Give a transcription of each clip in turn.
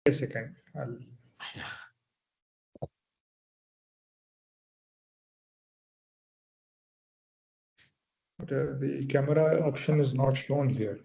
a second. The camera option is not shown here.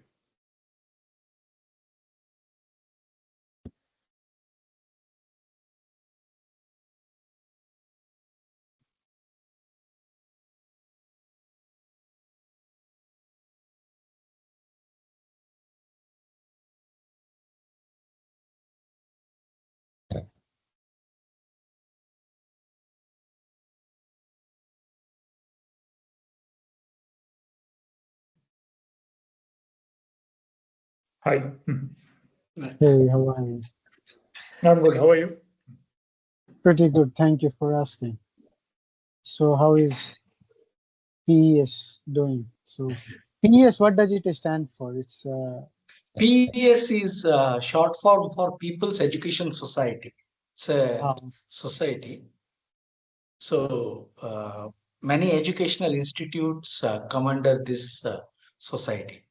Hi. Hey, how are you? I'm good. How are you? Pretty good. Thank you for asking. So, how is PES doing? So, PES, what does it stand for? It's PES is short form for People's Education Society. It's a society. So many educational institutes come under this society.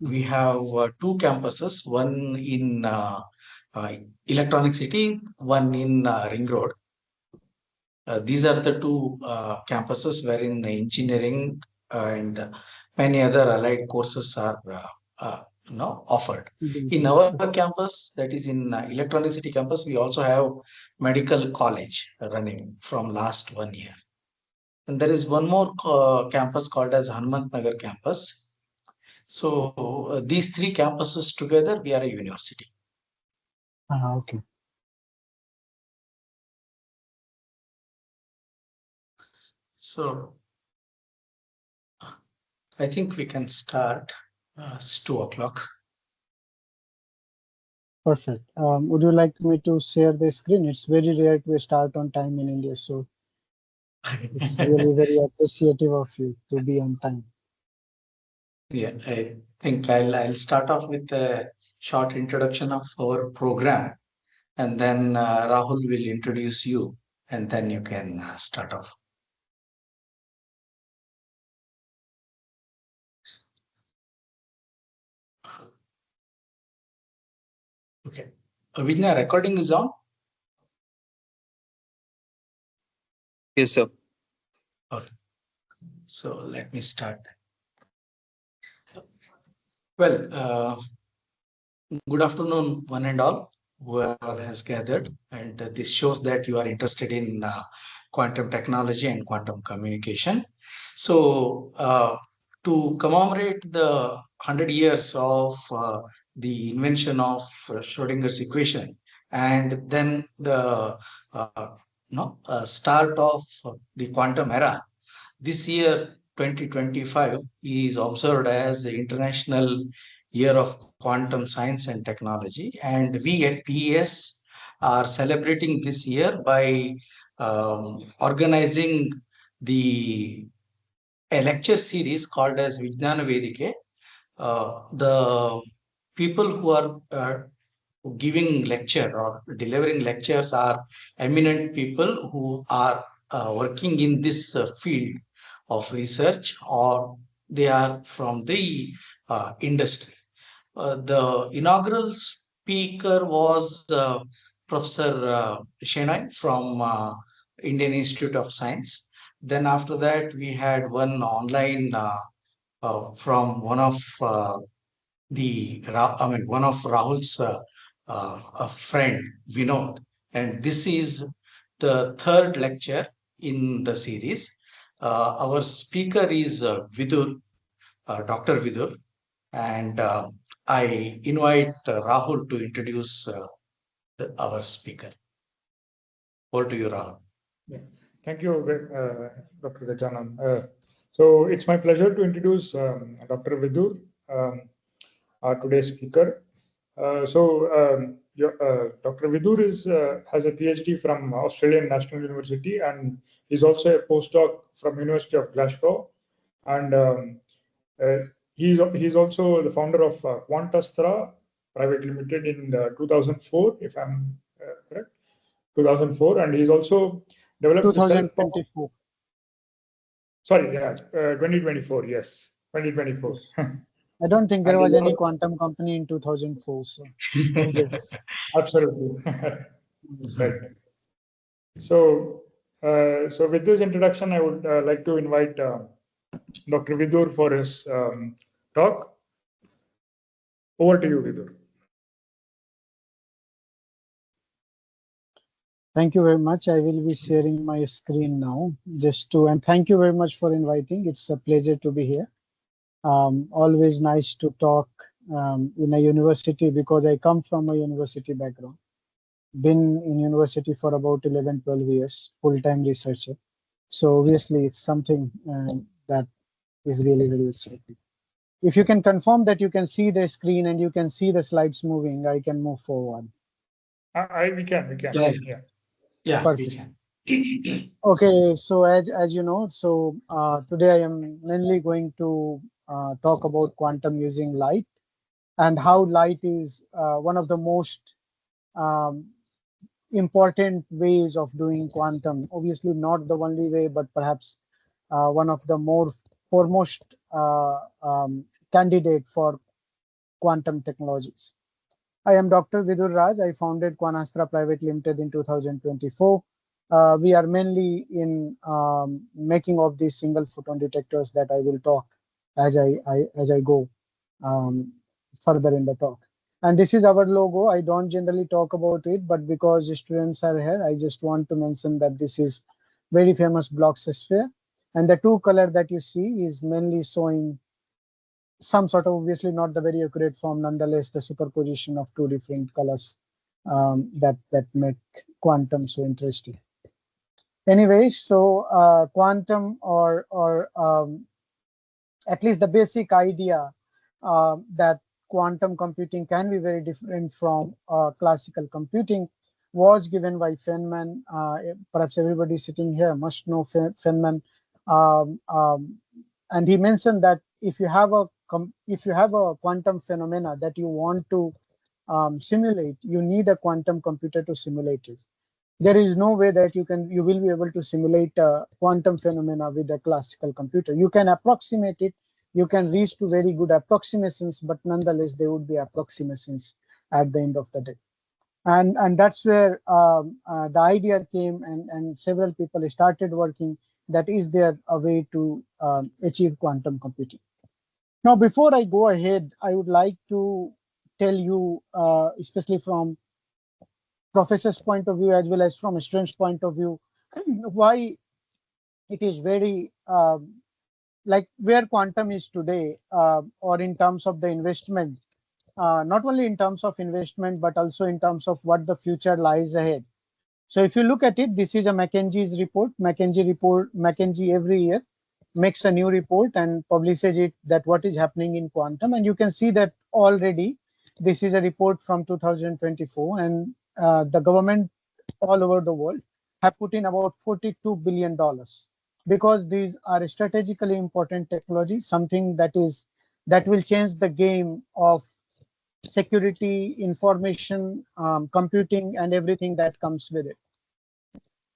We have two campuses, one in Electronic City, one in Ring Road. These are the two campuses wherein engineering and many other allied courses are offered. In our campus, that is in Electronic City campus, we also have medical college running from last 1 year. And there is one more campus called as Hanumant Nagar campus. So these three campuses together, we are a university. Okay. So I think we can start. It's 2 o'clock. Perfect. Would you like me to share the screen? It's very rare to start on time in India, so it's really very appreciative of you to be on time. Yeah, I think I'll start off with a short introduction of our program, and then Rahul will introduce you, and then you can start off. Okay. Avijna, recording is on? Yes, sir. Okay. So let me start. Well, good afternoon, one and all who has gathered. And this shows that you are interested in quantum technology and quantum communication. So to commemorate the 100 years of the invention of Schrodinger's equation, and then the start of the quantum era, this year 2025 is observed as the International Year of Quantum Science and Technology, and we at PES are celebrating this year by organizing a lecture series called as Vijnana Vedike. The people who are giving lecture or delivering lectures are eminent people who are working in this field of research, or they are from the industry. The inaugural speaker was Professor Shenoy from Indian Institute of Science. Then after that, we had one online from one of one of Rahul's a friend, Vinod. And this is the third lecture in the series. Our speaker is Vidur, Dr. Vidur. And I invite Rahul to introduce our speaker. Over to you, Rahul. Yeah. Thank you, Dr. Gajanan. So it's my pleasure to introduce Dr. Vidur, our today's speaker. Dr. Vidur has a PhD from Australian National University, and he's also a postdoc from University of Glasgow. And he's also the founder of Quantastra Private Limited in 2004, if I'm correct, 2004, and he's also developed 2024. Sorry, yeah, 2024. Yes, 2024. Yes. I don't think there And was any quantum company in 2004. So yes. absolutely. Right. So, so with this introduction, I would like to invite Dr. Vidur for his talk. Over to you, Vidur. Thank you very much. I will be sharing my screen now and thank you very much for inviting. It's a pleasure to be here. Always nice to talk in a university because I come from a university background. Been in university for about 11, 12 years, full-time researcher. So obviously it's something that is really very exciting. If you can confirm that you can see the screen and you can see the slides moving, I can move forward. We can. Yeah, Perfect. we can. Okay, so as you know, so today I am mainly going to talk about quantum using light and how light is one of the most um, important ways of doing quantum. Obviously not the only way, but perhaps one of the more foremost candidate for quantum technologies. I am Dr. Vidur Raj. I founded Quanastra Private Limited in 2024. We are mainly in making of these single photon detectors that I will talk as I go further in the talk. And this is our logo. I don't generally talk about it, but because the students are here, I just want to mention that this is very famous Bloch's sphere. And the two color that you see is mainly showing some sort of, obviously not the very accurate form, nonetheless the superposition of two different colors that make quantum so interesting. Anyway, so quantum or at least the basic idea that quantum computing can be very different from classical computing was given by Feynman. Perhaps everybody sitting here must know Feynman. And he mentioned that if you have a quantum phenomena that you want to simulate, you need a quantum computer to simulate it. There is no way that you will be able to simulate a quantum phenomena with a classical computer. You can approximate it, you can reach to very good approximations, but nonetheless they would be approximations at the end of the day. And that's where the idea came, and several people started working. That is there a way to achieve quantum computing. Now, before I go ahead, I would like to tell you, especially from professor's point of view as well as from a student's point of view, why it is very like where quantum is today, or in terms of the investment, not only in terms of investment, but also in terms of what the future lies ahead. So if you look at it, this is a McKinsey's report. McKinsey every year makes a new report and publishes it, that what is happening in quantum. And you can see that already this is a report from 2024, and the government all over the world have put in about $42 billion because these are strategically important technologies, something that will change the game of security, information, computing, and everything that comes with it.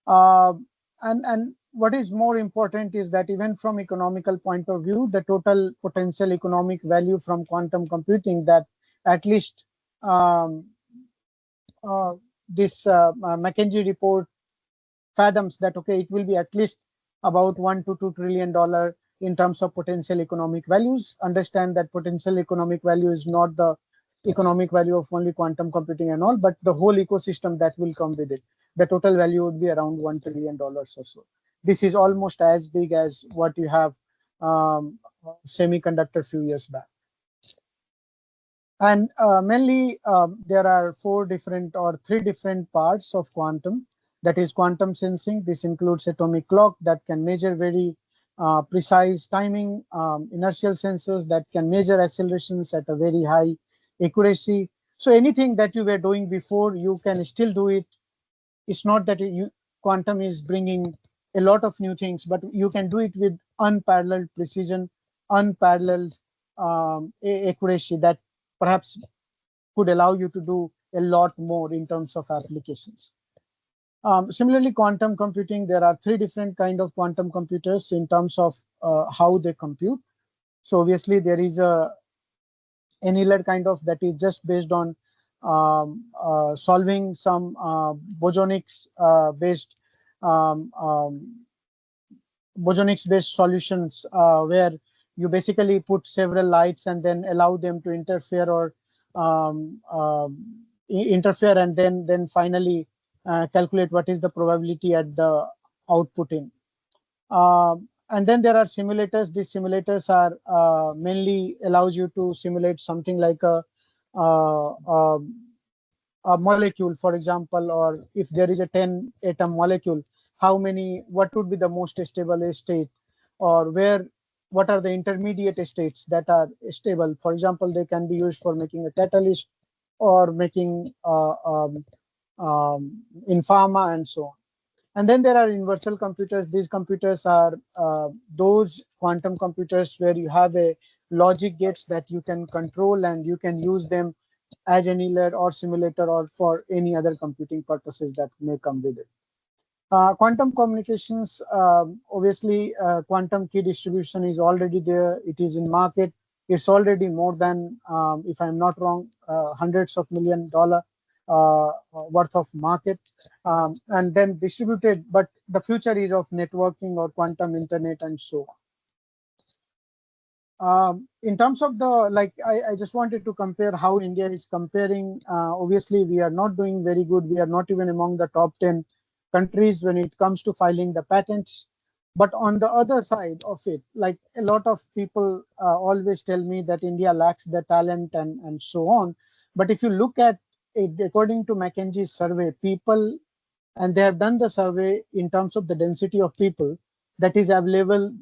And what is more important is that even from economical point of view, the total potential economic value from quantum computing, that at least this McKinsey report fathoms that, okay, it will be at least about $1 to $2 trillion in terms of potential economic values. Understand that potential economic value is not the economic value of only quantum computing and all, but the whole ecosystem that will come with it. The total value would be around $1 trillion or so. This is almost as big as what you have semiconductor few years back. And mainly there are three different parts of quantum. That is quantum sensing. This includes atomic clock that can measure very precise timing, inertial sensors that can measure accelerations at a very high accuracy. So anything that you were doing before, you can still do it. It's not that quantum is bringing a lot of new things, but you can do it with unparalleled precision, unparalleled accuracy that perhaps could allow you to do a lot more in terms of applications. Similarly, quantum computing, there are three different kinds of quantum computers in terms of how they compute. So obviously there is a annealer kind of, that is just based on solving some bosonics based um, um, bosonics based solutions where you basically put several lights and then allow them to interfere or interfere, and then finally calculate what is the probability at the output in. And then there are simulators. These simulators are mainly allows you to simulate something like uh, um, a molecule, for example, or if there is a 10 atom molecule, how many, what would be the most stable state, or what are the intermediate states that are stable. For example, they can be used for making a catalyst or making in pharma and so on. And then there are universal computers. These computers are those quantum computers where you have a logic gates that you can control and you can use them as annealer or simulator or for any other computing purposes that may come with it. Quantum communications, obviously, quantum key distribution is already there. It is in market. It's already more than, if I'm not wrong, hundreds of $1 million worth of market, and then distributed. But the future is of networking or quantum internet and so on. In terms of the, like, I just wanted to compare how India is comparing. Obviously, we are not doing very good. We are not even among the top 10 countries when it comes to filing the patents. But on the other side of it, like a lot of people always tell me that India lacks the talent and so on. But if you look at it, according to McKinsey's survey, people, and they have done the survey in terms of the density of people that is available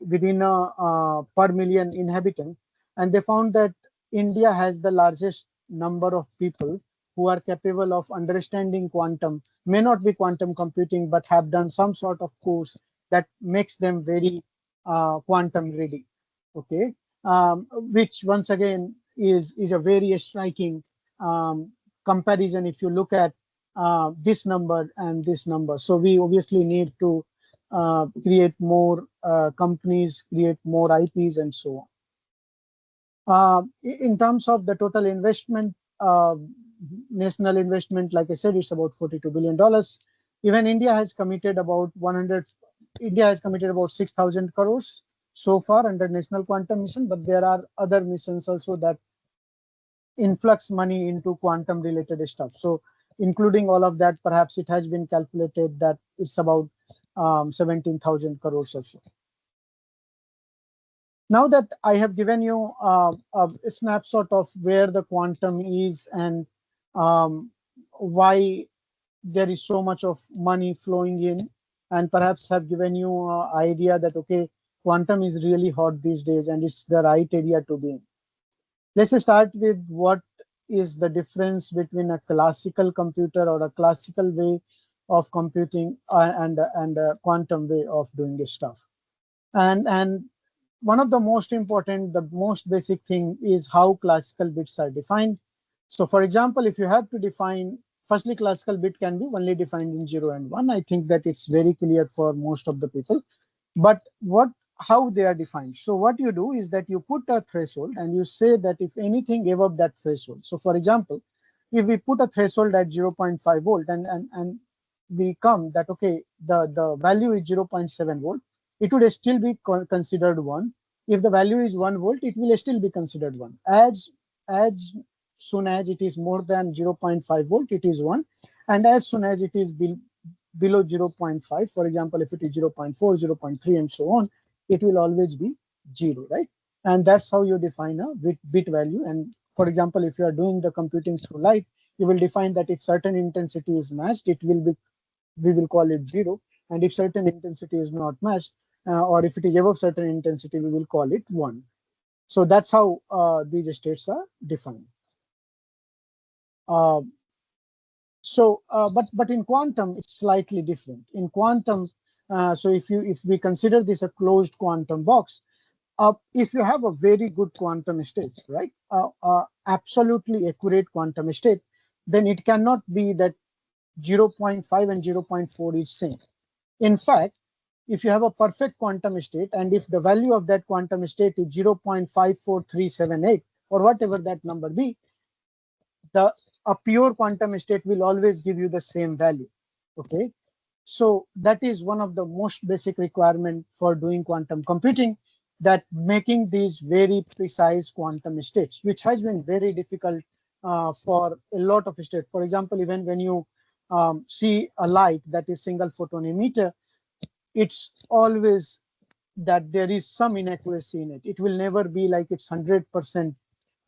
within a per million inhabitant, and they found that India has the largest number of people who are capable of understanding quantum, may not be quantum computing, but have done some sort of course that makes them very quantum ready. Okay, which once again is a very striking comparison if you look at this number and this number. So we obviously need to create more companies, create more IPs, and so on. In terms of the total investment, national investment, like I said, it's about $42 billion. Even India has committed about 6,000 crores so far under National Quantum Mission, but there are other missions also that influx money into quantum related stuff. So including all of that, perhaps it has been calculated that it's about 17,000 crores or so. Now that I have given you a snapshot of where the quantum is and why there is so much of money flowing in, and perhaps have given you an idea that, okay, quantum is really hot these days and it's the right area to be in. Let's start with what is the difference between a classical computer or a classical way of computing and a quantum way of doing this stuff. And one of the most important, the most basic thing is how classical bits are defined. So for example, if you have to define, firstly, classical bit can be only defined in 0 and 1. I think that it's very clear for most of the people. But how they are defined. So what you do is that you put a threshold and you say that if anything above that threshold. So for example, if we put a threshold at 0.5 volt and we come that, okay, the value is 0.7 volt, it would still be considered 1. If the value is 1 volt, it will still be considered 1. As soon as it is more than 0.5 volt, it is 1. And as soon as it is below 0.5, for example, if it is 0.4, 0.3, and so on, it will always be 0, right? And that's how you define a bit value. And for example, if you are doing the computing through light, you will define that if certain intensity is matched, we will call it 0. And if certain intensity is not matched, or if it is above certain intensity, we will call it 1. So that's how these states are defined. But in quantum, it's slightly different. In quantum, so if we consider this a closed quantum box, if you have a very good quantum state, right, absolutely accurate quantum state, then it cannot be that 0.5 and 0.4 is same. In fact, if you have a perfect quantum state, and if the value of that quantum state is 0.54378, or whatever that number be, a pure quantum state will always give you the same value. Okay, so that is one of the most basic requirement for doing quantum computing, that making these very precise quantum states, which has been very difficult for a lot of states. For example, even when you see a light that is single photon emitter, it's always that there is some inaccuracy in it. It will never be like it's 100%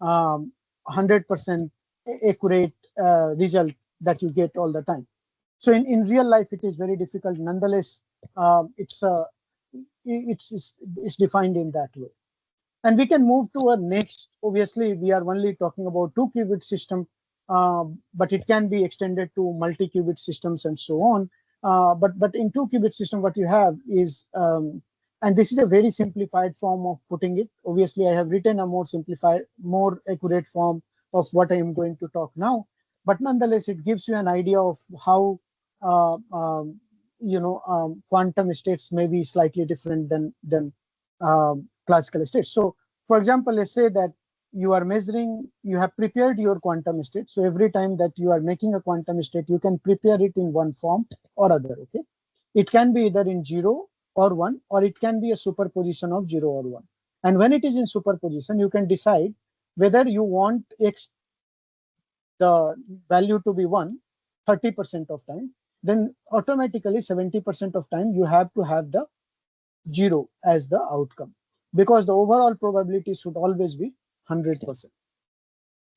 100% accurate result that you get all the time. So in real life, it is very difficult. Nonetheless, it's defined in that way. And we can move to a next. Obviously, we are only talking about 2-qubit system, but it can be extended to multi-qubit systems and so on. But in 2-qubit system, what you have is, and this is a very simplified form of putting it. Obviously, I have written a more simplified, more accurate form of what I am going to talk now. But nonetheless, it gives you an idea of how quantum states may be slightly different than classical states. So, for example, let's say that you are measuring, you have prepared your quantum state. So every time that you are making a quantum state, you can prepare it in one form or other. Okay, it can be either in 0 or 1, or it can be a superposition of 0 or 1. And when it is in superposition, you can decide whether you want the value to be 1 30% of time, then automatically 70% of time you have to have the 0 as the outcome, because the overall probability should always be 100%,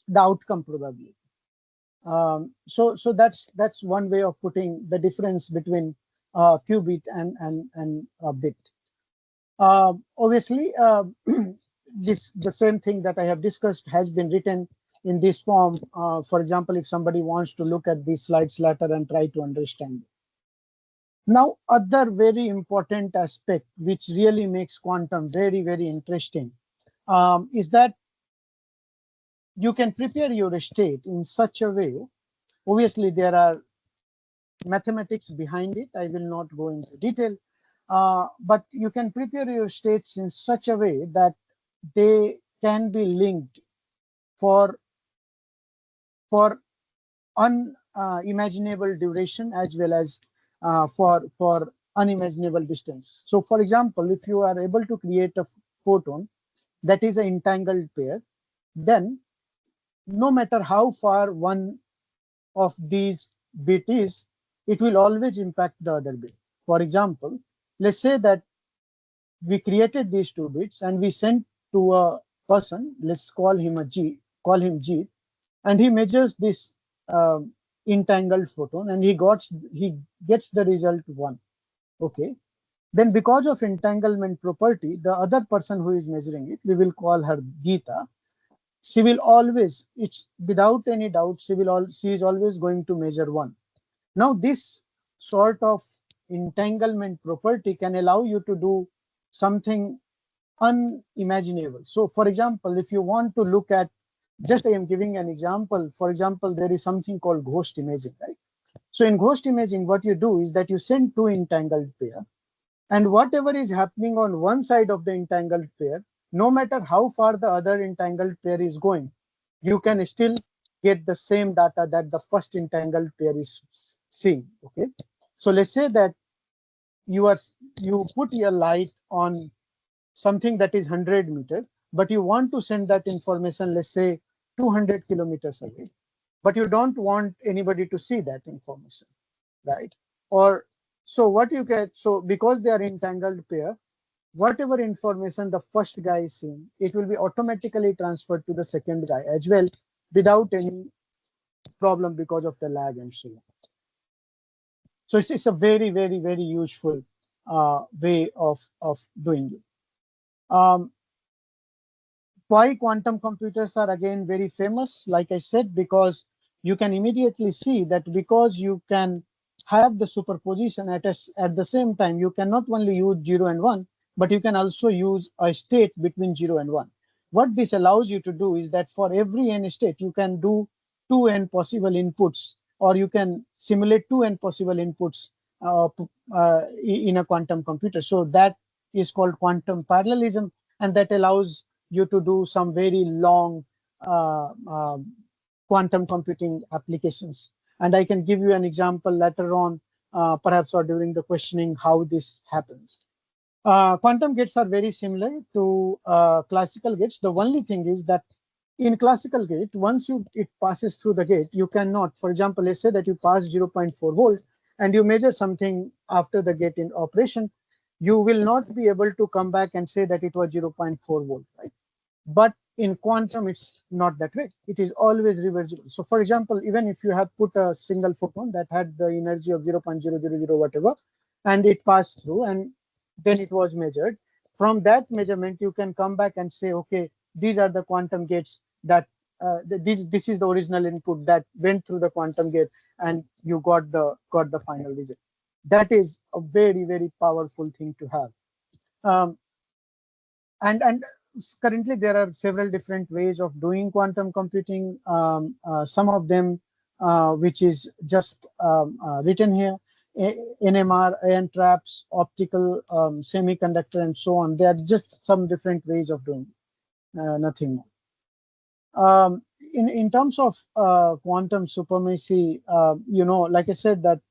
the outcome probability. So that's one way of putting the difference between qubit and bit. Obviously, the same thing that I have discussed has been written in this form. For example, if somebody wants to look at these slides later and try to understand it. Now, other very important aspect which really makes quantum very, very interesting is that you can prepare your state in such a way. Obviously, there are mathematics behind it. I will not go into detail, but you can prepare your states in such a way that they can be linked for unimaginable duration as well as for unimaginable distance. So, for example, if you are able to create a photon that is an entangled pair, then no matter how far one of these bit is, it will always impact the other bit. For example, let's say that we created these 2 bits and we sent to a person, let's call him G, and he measures this entangled photon and he gets the result 1. Okay, then because of entanglement property, the other person who is measuring it, we will call her Geeta. She will always, it's without any doubt, she is always going to measure 1. Now this sort of entanglement property can allow you to do something unimaginable. So, for example, if you want to look at, just I am giving an example. For example, there is something called ghost imaging, right? So in ghost imaging, what you do is that you send 2 entangled pair, and whatever is happening on one side of the entangled pair, no matter how far the other entangled pair is going, you can still get the same data that the first entangled pair is seeing. Okay, so let's say that you put your light on something that is 100 meters, but you want to send that information, let's say 200 kilometers away, but you don't want anybody to see that information, right? Or so what you get, so because they are entangled pair, whatever information the first guy is seeing, it will be automatically transferred to the second guy as well without any problem because of the lag and so on. So it's a very, very, very useful way of doing it. Why quantum computers are again very famous, like I said, because you can immediately see that because you can have the superposition at the same time, you can not only use 0 and 1, but you can also use a state between 0 and 1. What this allows you to do is that for every n state, you can do 2n possible inputs, or you can simulate 2n possible inputs in a quantum computer. So that is called quantum parallelism, and that allows you to do some very long quantum computing applications. And I can give you an example later on, perhaps or during the questioning, how this happens. Quantum gates are very similar to classical gates. The only thing is that in classical gate, once it passes through the gate, you cannot, for example, let's say that you pass 0.4 volt and you measure something after the gate in operation, you will not be able to come back and say that it was 0.4 volt, right? But in quantum, it's not that way. It is always reversible. So for example, even if you have put a single photon that had the energy of 0.000 whatever, and it passed through and then it was measured, from that measurement, you can come back and say, okay, these are the quantum gates that this is the original input that went through the quantum gate, and you got the final result. That is a very, very powerful thing to have. And currently there are several different ways of doing quantum computing. Some of them which is just written here: NMR, ion traps, optical, semiconductor, and so on. They are just some different ways of doing nothing more. In terms of quantum supremacy, like I said, that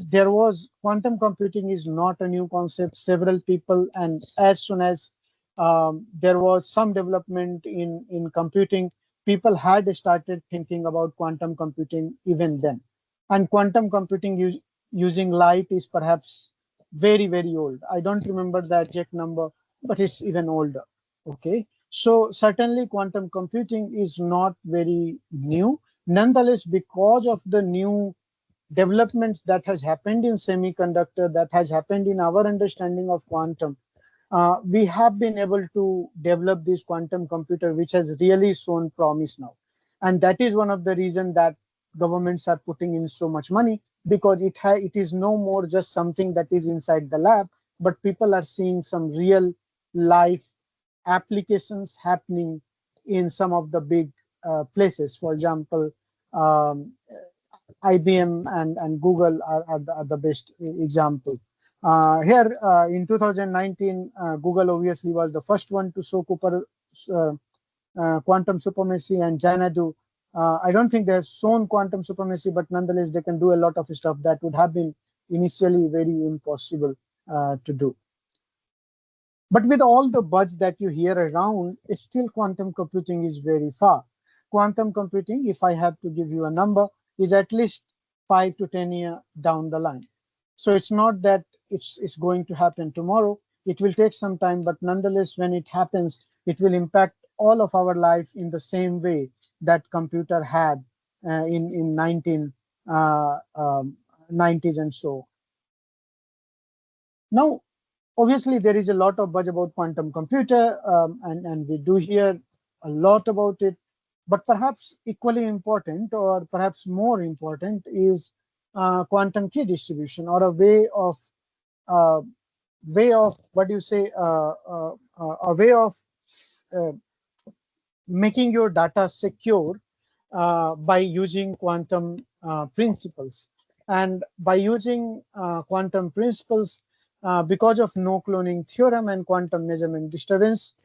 there was quantum computing is not a new concept. Several people, and as soon as there was some development in computing, people had started thinking about quantum computing even then. And quantum computing using light is perhaps very, very old. I don't remember the exact number, but it's even older. Okay, so certainly quantum computing is not very new. Nonetheless, because of the new developments that has happened in semiconductor, that has happened in our understanding of quantum, we have been able to develop this quantum computer, which has really shown promise now. And that is one of the reasons that governments are putting in so much money, because it is no more just something that is inside the lab, but people are seeing some real life applications happening in some of the big places. For example, IBM and Google are the best example. Here in 2019, Google obviously was the first one to show quantum supremacy, and Xanadu. I don't think they have shown quantum supremacy, but nonetheless they can do a lot of stuff that would have been initially very impossible to do. But with all the buzz that you hear around, still quantum computing is very far. Quantum computing, if I have to give you a number, is at least 5 to 10 years down the line. So it's not that it's going to happen tomorrow. It will take some time, but nonetheless, when it happens, it will impact all of our life in the same way that computer had in 1990s and so. Now, obviously, there is a lot of buzz about quantum computer, and we do hear a lot about it. But perhaps equally important, or perhaps more important, is quantum key distribution, or a way of what do you say, a way of making your data secure by using quantum principles. And by using quantum principles, because of no cloning theorem and quantum measurement disturbance,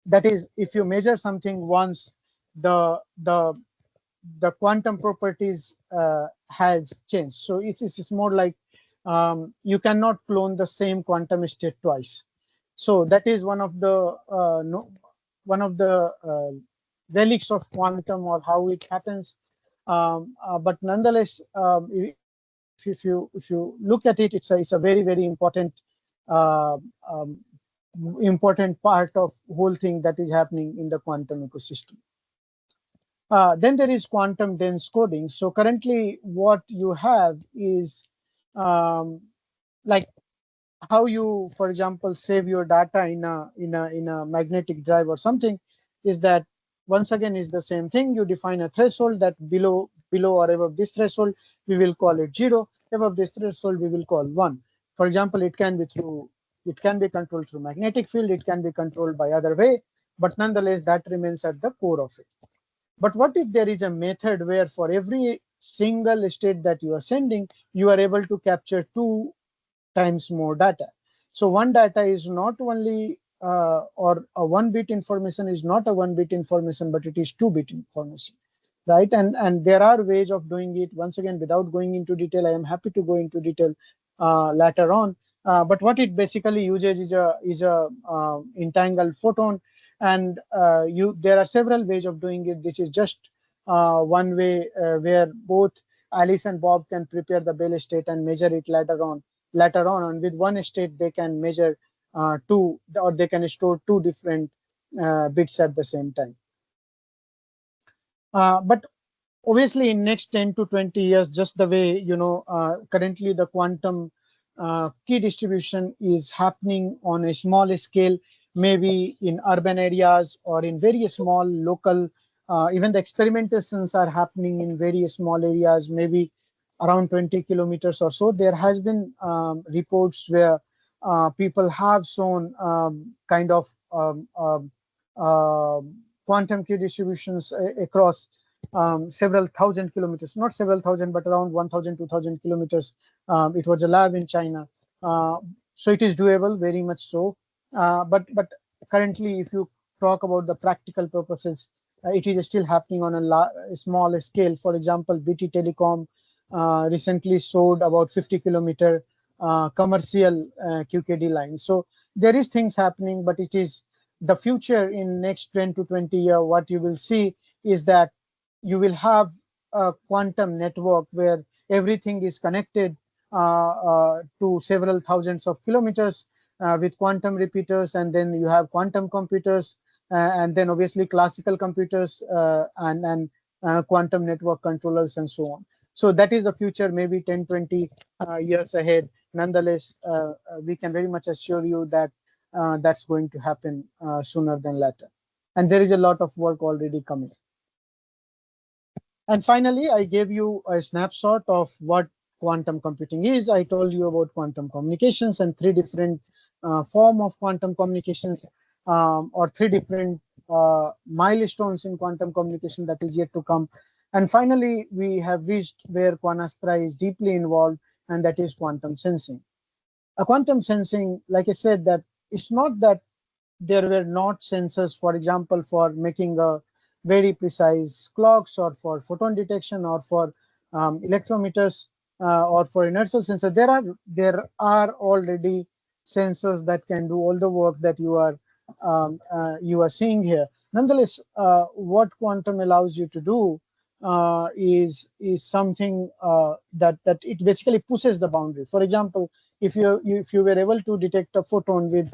that is, if you measure something once, the quantum properties has changed. So it's more like you cannot clone the same quantum state twice. So that is one of the relics of quantum, or how it happens. But nonetheless, if you look at it, it's a very, very important important part of whole thing that is happening in the quantum ecosystem. Then there is quantum dense coding. So currently, what you have is like how you, for example, save your data in a magnetic drive or something. Is that once again is the same thing. You define a threshold that below or above this threshold, we will call it 0. Above this threshold, we will call 1. For example, it can be controlled through magnetic field. It can be controlled by other way, but nonetheless, that remains at the core of it. But what if there is a method where for every single state that you are sending, you are able to capture 2 times more data? So one data is not only or a 1-bit information is not a 1-bit information, but it is 2-bit information, right? And there are ways of doing it. Once again, without going into detail, I am happy to go into detail later on. But what it basically uses is a entangled photon, and there are several ways of doing it. This is just one way where both Alice and Bob can prepare the Bell state and measure it later on. And with one state they can measure two, or they can store two different bits at the same time. But obviously in next 10 to 20 years, just the way currently the quantum key distribution is happening on a small scale, maybe in urban areas or in very small local, even the experimentations are happening in very small areas, maybe around 20 kilometers or so. There has been reports where people have shown kind of quantum key distributions across several thousand kilometers, not several thousand, but around 1,000, 2,000 kilometers. It was a lab in China. So it is doable, very much so. But currently, if you talk about the practical purposes, it is still happening on a small scale. For example, BT Telecom recently showed about 50-kilometer commercial QKD lines. So there is things happening, but it is the future in next 10 to 20 years. What you will see is that you will have a quantum network where everything is connected to several thousands of kilometers with quantum repeaters, and then you have quantum computers, and then obviously classical computers and quantum network controllers and so on. So that is the future, maybe 10, 20 years ahead. Nonetheless, we can very much assure you that that's going to happen sooner than later. And there is a lot of work already coming. And finally, I gave you a snapshot of what quantum computing is. I told you about quantum communications and three different forms of quantum communications, or three different milestones in quantum communication that is yet to come. And finally, we have reached where Quanastra is deeply involved, and that is quantum sensing. A quantum sensing, like I said, that it's not that there were not sensors, for example, for making a very precise clocks, or for photon detection, or for electrometers, or for inertial sensor. There are already sensors that can do all the work that you are seeing here. Nonetheless, what quantum allows you to do is something that it basically pushes the boundary. For example, if you were able to detect a photon with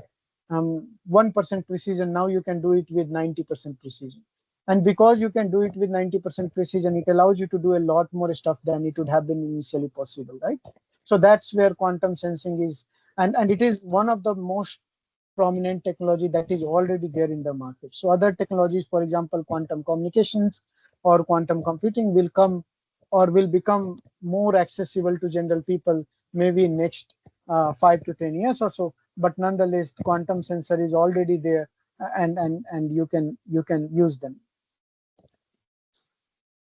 1% precision, now you can do it with 90% precision. And because you can do it with 90% precision, it allows you to do a lot more stuff than it would have been initially possible, right? So that's where quantum sensing is, and it is one of the most prominent technology that is already there in the market. So other technologies, for example, quantum communications or quantum computing, will come or will become more accessible to general people maybe in next 5 to 10 years or so. But nonetheless, quantum sensor is already there, and you can use them.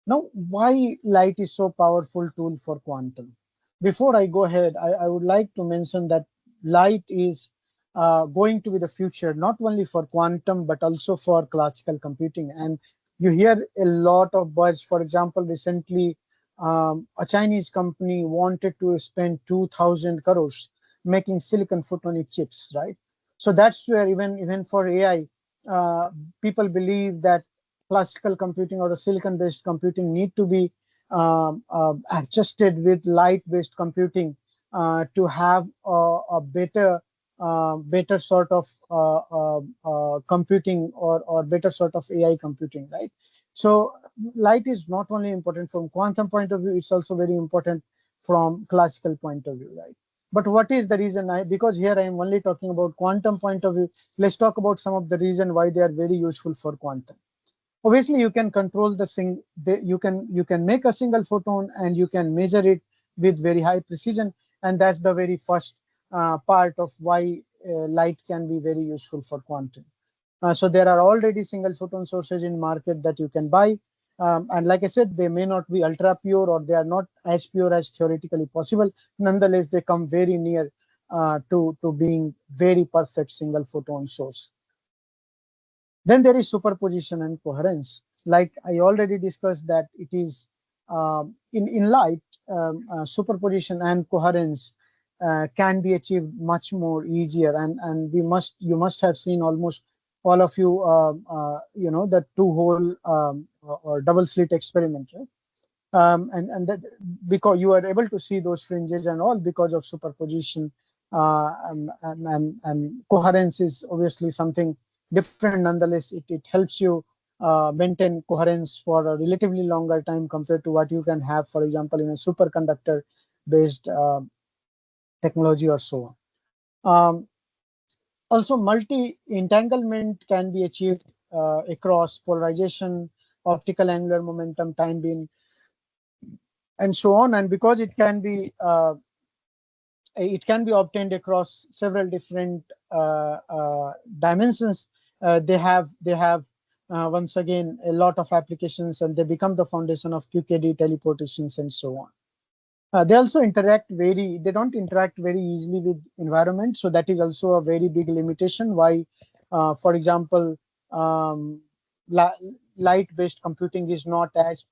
Now, why light is so powerful tool for quantum? Before I go ahead, I would like to mention that light is going to be the future, not only for quantum, but also for classical computing. And you hear a lot of buzz. For example, recently, a Chinese company wanted to spend 2,000 crores making silicon photonic chips, right? So that's where even for AI, people believe that classical computing or the silicon-based computing need to be adjusted with light-based computing to have a better sort of computing or better sort of AI computing, right? So light is not only important from quantum point of view, it's also very important from classical point of view, right? But what is the reason? Because here I am only talking about quantum point of view. Let's talk about some of the reason why they are very useful for quantum. Obviously, you can control you can make a single photon, and you can measure it with very high precision, and that's the very first part of why light can be very useful for quantum. So there are already single photon sources in market that you can buy, and like I said, they may not be ultra pure, or they are not as pure as theoretically possible. Nonetheless, they come very near to being very perfect single photon source. Then there is superposition and coherence. Like I already discussed that it is in light, superposition and coherence can be achieved much more easier, and you must have seen almost all of you you know, the two-hole or double slit experiment, right? And that because you are able to see those fringes and all because of superposition, and coherence is obviously something different. Nonetheless, it helps you maintain coherence for a relatively longer time compared to what you can have, for example, in a superconductor based technology or so on. Also, multi-entanglement can be achieved across polarization, optical angular momentum, time beam, and so on. And because it can be obtained across several different dimensions, they have once again a lot of applications, and they become the foundation of QKD teleportations and so on. They also they don't interact very easily with environment. So that is also a very big limitation why, for example, light-based computing is not as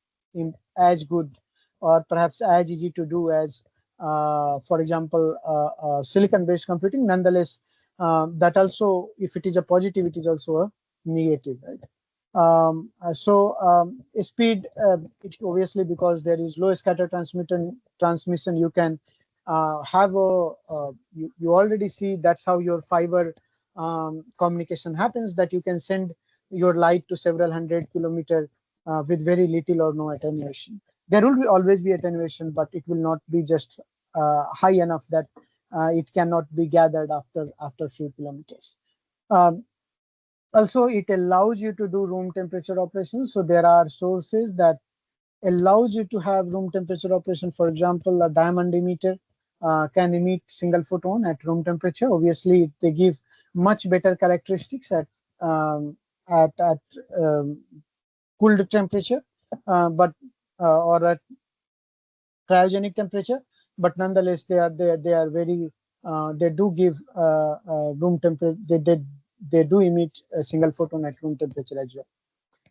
good or perhaps as easy to do as, for example, silicon-based computing. Nonetheless, that also, if it is a positive, it is also a negative, right? Speed, obviously, because there is low scatter transmission, you can have you already see that's how your fiber communication happens, that you can send your light to several hundred kilometers with very little or no attenuation. There will always be attenuation, but it will not be just high enough that it cannot be gathered after few kilometers. Also, it allows you to do room temperature operations. So there are sources that allows you to have room temperature operation. For example, a diamond emitter can emit single photon at room temperature. Obviously, they give much better characteristics at cooled temperature, or at cryogenic temperature. But nonetheless, they are very they do give room temperature. They do emit a single photon at room temperature as well.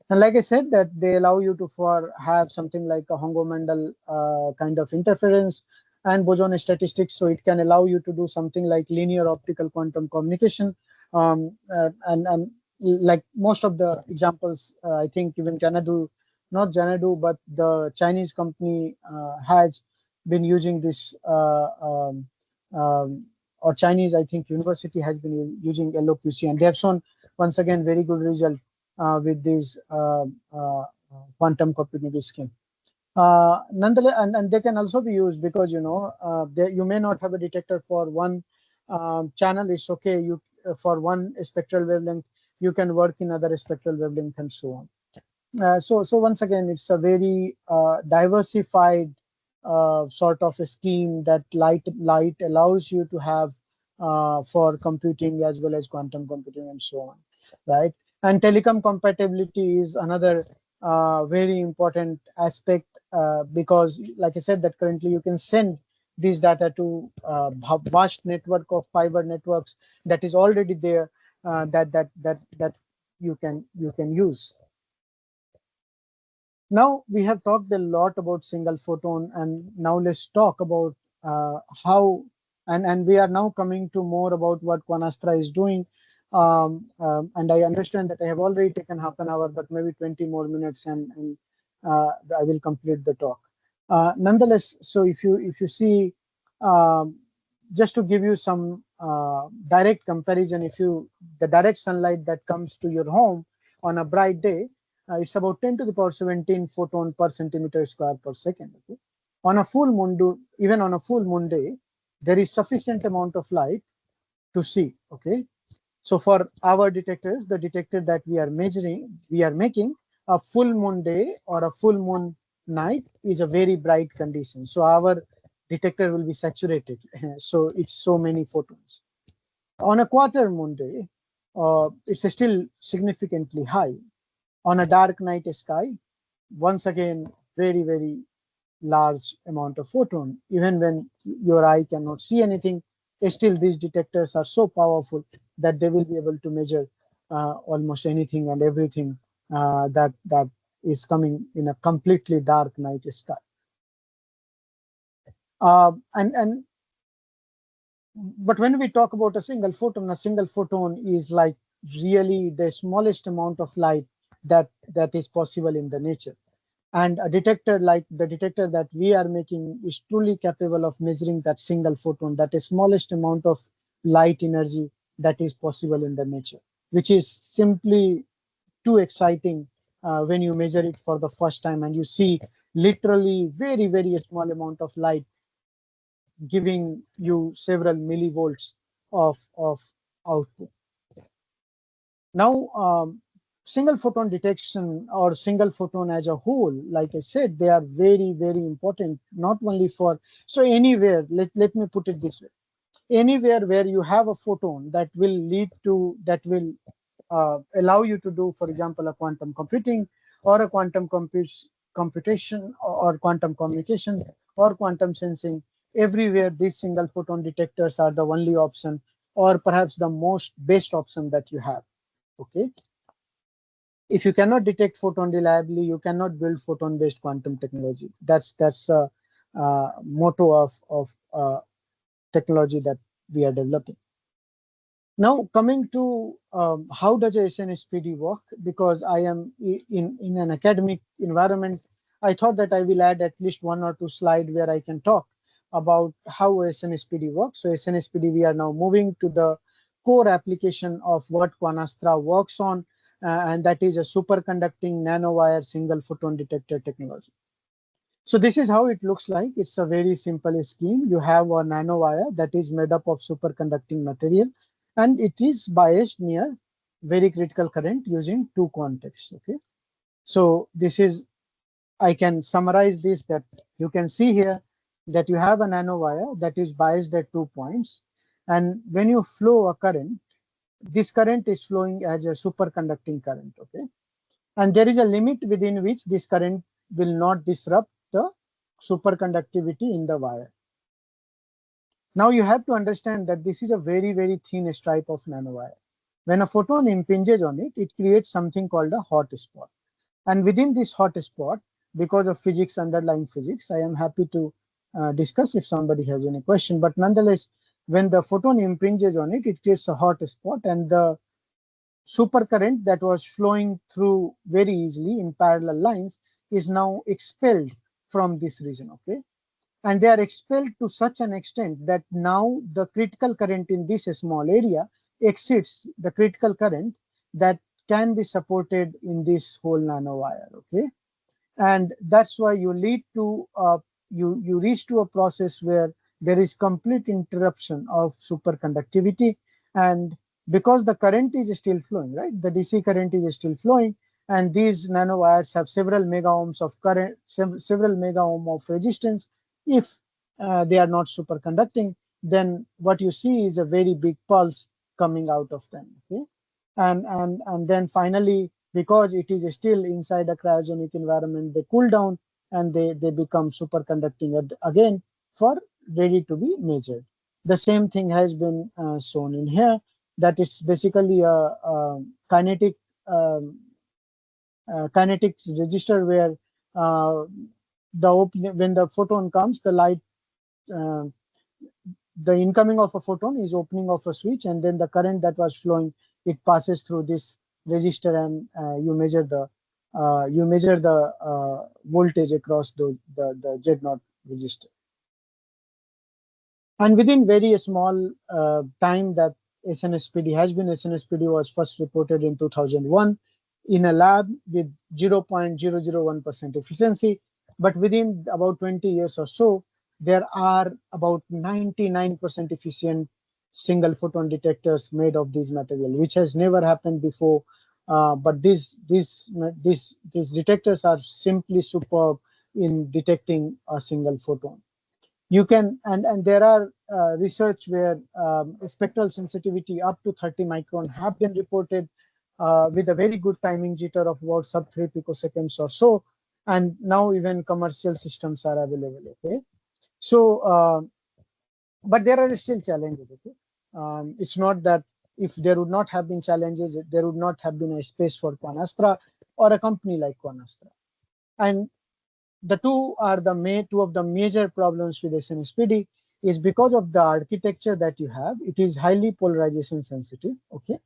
And like I said, that they allow you to have something like a Hongo-Mandel kind of interference and boson statistics. So it can allow you to do something like linear optical quantum communication. And like most of the examples, I think even not Xanadu, but the Chinese company has been using this, or Chinese, I think, university has been using LOQC, and they have shown once again very good result with this quantum computing scheme. Nonetheless, and they can also be used because, you know, you may not have a detector for one channel. It's okay. For one spectral wavelength, you can work in other spectral wavelength and so on. So once again, it's a very diversified sort of a scheme that light allows you to have for computing as well as quantum computing and so on, right? And telecom compatibility is another very important aspect, because, like I said, that currently you can send these data to vast network of fiber networks that is already there, that you can use. Now we have talked a lot about single photon, and now let's talk about how, and we are now coming to more about what Quanastra is doing. And I understand that I have already taken half an hour, but maybe 20 more minutes, and I will complete the talk. Nonetheless, so if you see, just to give you some direct comparison, the direct sunlight that comes to your home on a bright day, it's about 10 to the power 17 photon per centimeter square per second. Okay? On a full moon, even on a full moon day, there is sufficient amount of light to see. Okay, so for our detectors, the detector that we are making a full moon day or a full moon night is a very bright condition. So our detector will be saturated. So it's so many photons. On a quarter moon day, it's still significantly high. On a dark night sky, once again, very, very large amount of photon. Even when your eye cannot see anything, still these detectors are so powerful that they will be able to measure almost anything and everything that is coming in a completely dark night sky. But when we talk about a single photon is like really the smallest amount of light that is possible in the nature. And a detector like the detector that we are making is truly capable of measuring that single photon, that is smallest amount of light energy that is possible in the nature, which is simply too exciting when you measure it for the first time and you see literally very, very small amount of light giving you several millivolts of output. Now, single photon detection or single photon as a whole, like I said, they are very, very important, not only for, so anywhere, let me put it this way, anywhere where you have a photon that will allow you to do, for example, a quantum computing or a quantum computation or quantum communication or quantum sensing, everywhere these single photon detectors are the only option or perhaps the most best option that you have. Okay. If you cannot detect photon reliably, you cannot build photon-based quantum technology. That's a motto of technology that we are developing. Now, coming to how does a SNSPD work? Because I am in an academic environment, I thought that I will add at least 1 or 2 slides where I can talk about how SNSPD works. So SNSPD, we are now moving to the core application of what Quanastra works on, and that is a superconducting nanowire single photon detector technology. So this is how it looks like. It's a very simple scheme. You have a nanowire that is made up of superconducting material, and it is biased near very critical current using 2 contacts. Okay, so this is, I can summarize this, that you can see here that you have a nanowire that is biased at 2 points, and when you flow a current, this current is flowing as a superconducting current. Okay, and there is a limit within which this current will not disrupt the superconductivity in the wire. Now you have to understand that this is a very, very thin stripe of nanowire. When a photon impinges on it, it creates something called a hot spot. And within this hot spot, because of physics, underlying physics, I am happy to discuss if somebody has any question. But nonetheless, when the photon impinges on it, it creates a hot spot, and the supercurrent that was flowing through very easily in parallel lines is now expelled from this region. Okay, and they are expelled to such an extent that now the critical current in this small area exceeds the critical current that can be supported in this whole nanowire. Okay, and that's why you lead to you reach to a process where there is complete interruption of superconductivity, and because the current is still flowing, right, the DC current is still flowing, and these nanowires have several mega ohms of current, several mega ohm of resistance. If they are not superconducting, then what you see is a very big pulse coming out of them. Okay, and then finally, because it is still inside a cryogenic environment, they cool down and they become superconducting again for ready to be measured. The same thing has been shown in here, that is basically a kinetic kinetics register where when the photon comes, the light, the incoming of a photon is opening of a switch, and then the current that was flowing, it passes through this resistor, and you measure the voltage across the Z0 resistor. And within very small time that SNSPD was first reported in 2001 in a lab with 0.001% efficiency, but within about 20 years or so, there are about 99% efficient single photon detectors made of this material, which has never happened before. But these detectors are simply superb in detecting a single photon. You can, and there are research where spectral sensitivity up to 30 micron have been reported with a very good timing jitter of about sub 3 picoseconds or so, and now even commercial systems are available. Okay, so but there are still challenges. Okay, it's not that if there would not have been challenges, there would not have been a space for Quanastra or a company like Quanastra. And the two of the major problems with SNSPD is because of the architecture that you have. It is highly polarization sensitive. Okay,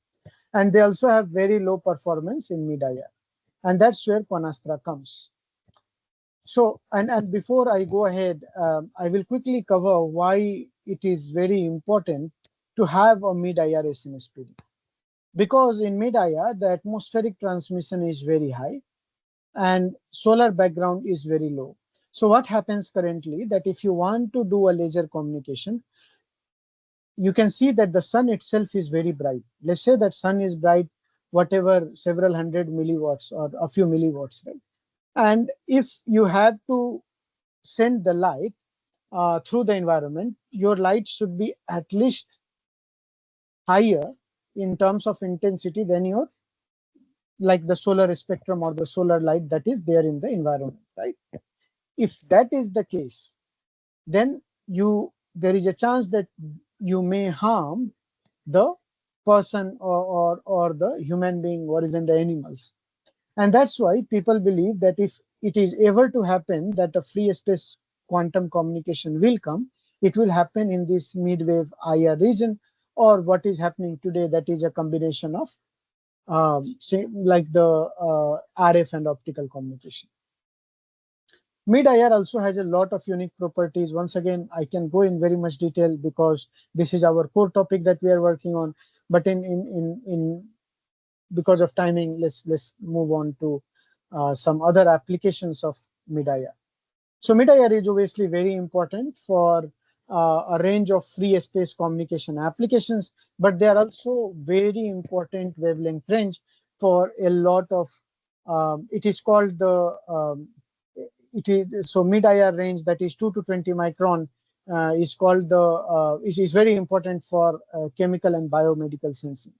and they also have very low performance in mid-IR, and that's where Quanastra comes. So, and before I go ahead, I will quickly cover why it is very important to have a mid-IR SNSPD. Because in mid-IR, the atmospheric transmission is very high and solar background is very low. So what happens currently that if you want to do a laser communication, you can see that the sun itself is very bright. Let's say that sun is bright, whatever, several hundred milliwatts or a few milliwatts, right? And if you have to send the light through the environment, your light should be at least higher in terms of intensity than your, like the solar spectrum or the solar light that is there in the environment, right? If that is the case, then there is a chance that you may harm the person or the human being or even the animals. And that's why people believe that if it is ever to happen that a free space quantum communication will come, it will happen in this mid-wave IR region, or what is happening today, that is a combination of say like the RF and optical communication. Mid-IR also has a lot of unique properties. Once again, I can go in very much detail because this is our core topic that we are working on. But in because of timing, let's move on to some other applications of mid-IR. So mid-IR is obviously very important for a range of free space communication applications, but they are also very important wavelength range for a lot of. It is called the so mid-IR range, that is 2 to 20 micron, is called the is very important for chemical and biomedical sensing.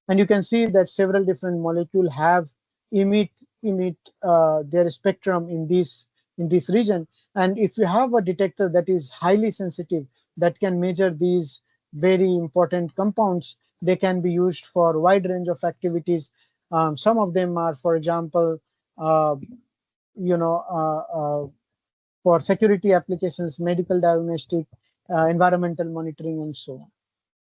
And you can see that several different molecules have emit their spectrum in this region. And if you have a detector that is highly sensitive, that can measure these very important compounds, they can be used for a wide range of activities. Some of them are, for example, for security applications, medical diagnostic, environmental monitoring, and so on.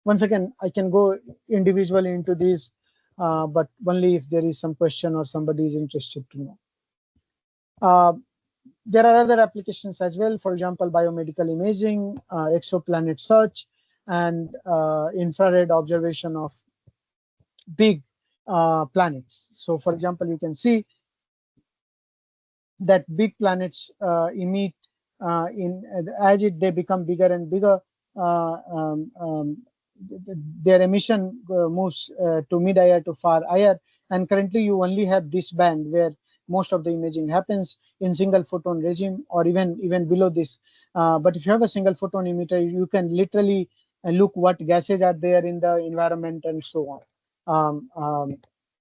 Once again, I can go individually into these, but only if there is some question or somebody is interested to know. There are other applications as well, for example, biomedical imaging, exoplanet search, and infrared observation of big planets. So, for example, you can see that big planets emit as they become bigger and bigger, their emission moves to mid-IR to far IR, and currently you only have this band where most of the imaging happens in single photon regime, or even below this. But if you have a single photon emitter, you can literally look what gases are there in the environment and so on.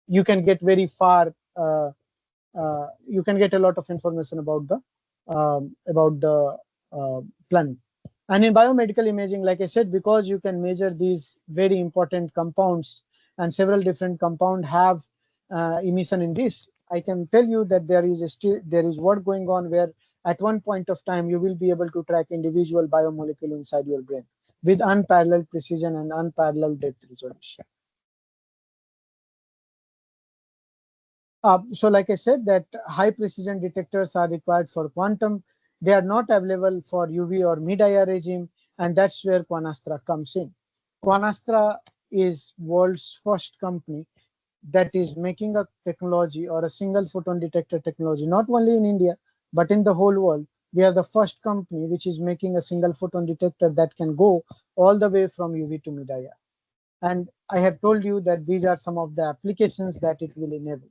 You can get very far. You can get a lot of information about the planet. And in biomedical imaging, like I said, because you can measure these very important compounds, and several different compounds have emission in this, I can tell you that there is work going on where at one point of time you will be able to track individual biomolecule inside your brain with unparalleled precision and unparalleled depth resolution. So like I said, that high precision detectors are required for quantum. They are not available for UV or mid-IR regime, and that's where Quanastra comes in. Quanastra is world's first company that is making a technology or a single photon detector technology, not only in India, but in the whole world. We are the first company which is making a single photon detector that can go all the way from UV to mid-IR. And I have told you that these are some of the applications that it will enable.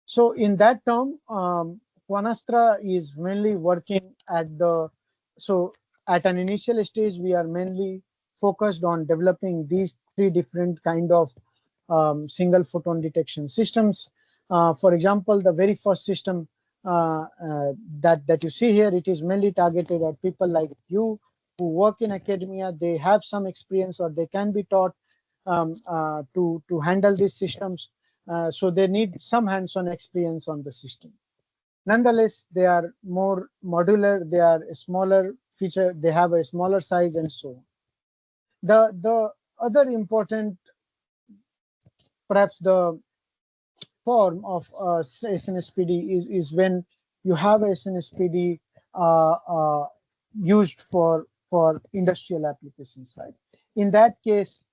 So in that term, Quanastra is mainly working at an initial stage, we are mainly focused on developing these three different kind of single photon detection systems. For example, the very first system that you see here, it is mainly targeted at people like you who work in academia, they have some experience or they can be taught to handle these systems. So they need some hands-on experience on the system. Nonetheless, they are more modular, they are a smaller feature, they have a smaller size and so on. The other important, perhaps the form of SNSPD is when you have a SNSPD used for industrial applications, right? In that case,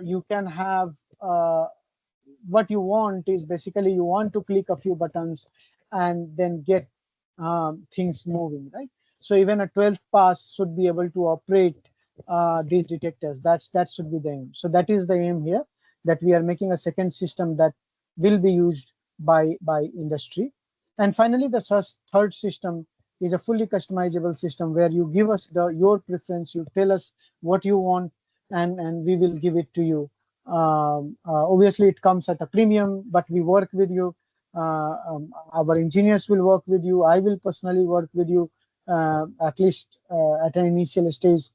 you can have what you want is basically you want to click a few buttons and then get things moving, right? So even a 12th pass should be able to operate these detectors. That should be the aim. So that is the aim here, that we are making a second system that will be used by industry. And finally, the third system is a fully customizable system where you give us your preference, you tell us what you want, and we will give it to you. Obviously, it comes at a premium, but we work with you. Our engineers will work with you. I will personally work with you, at least at an initial stage,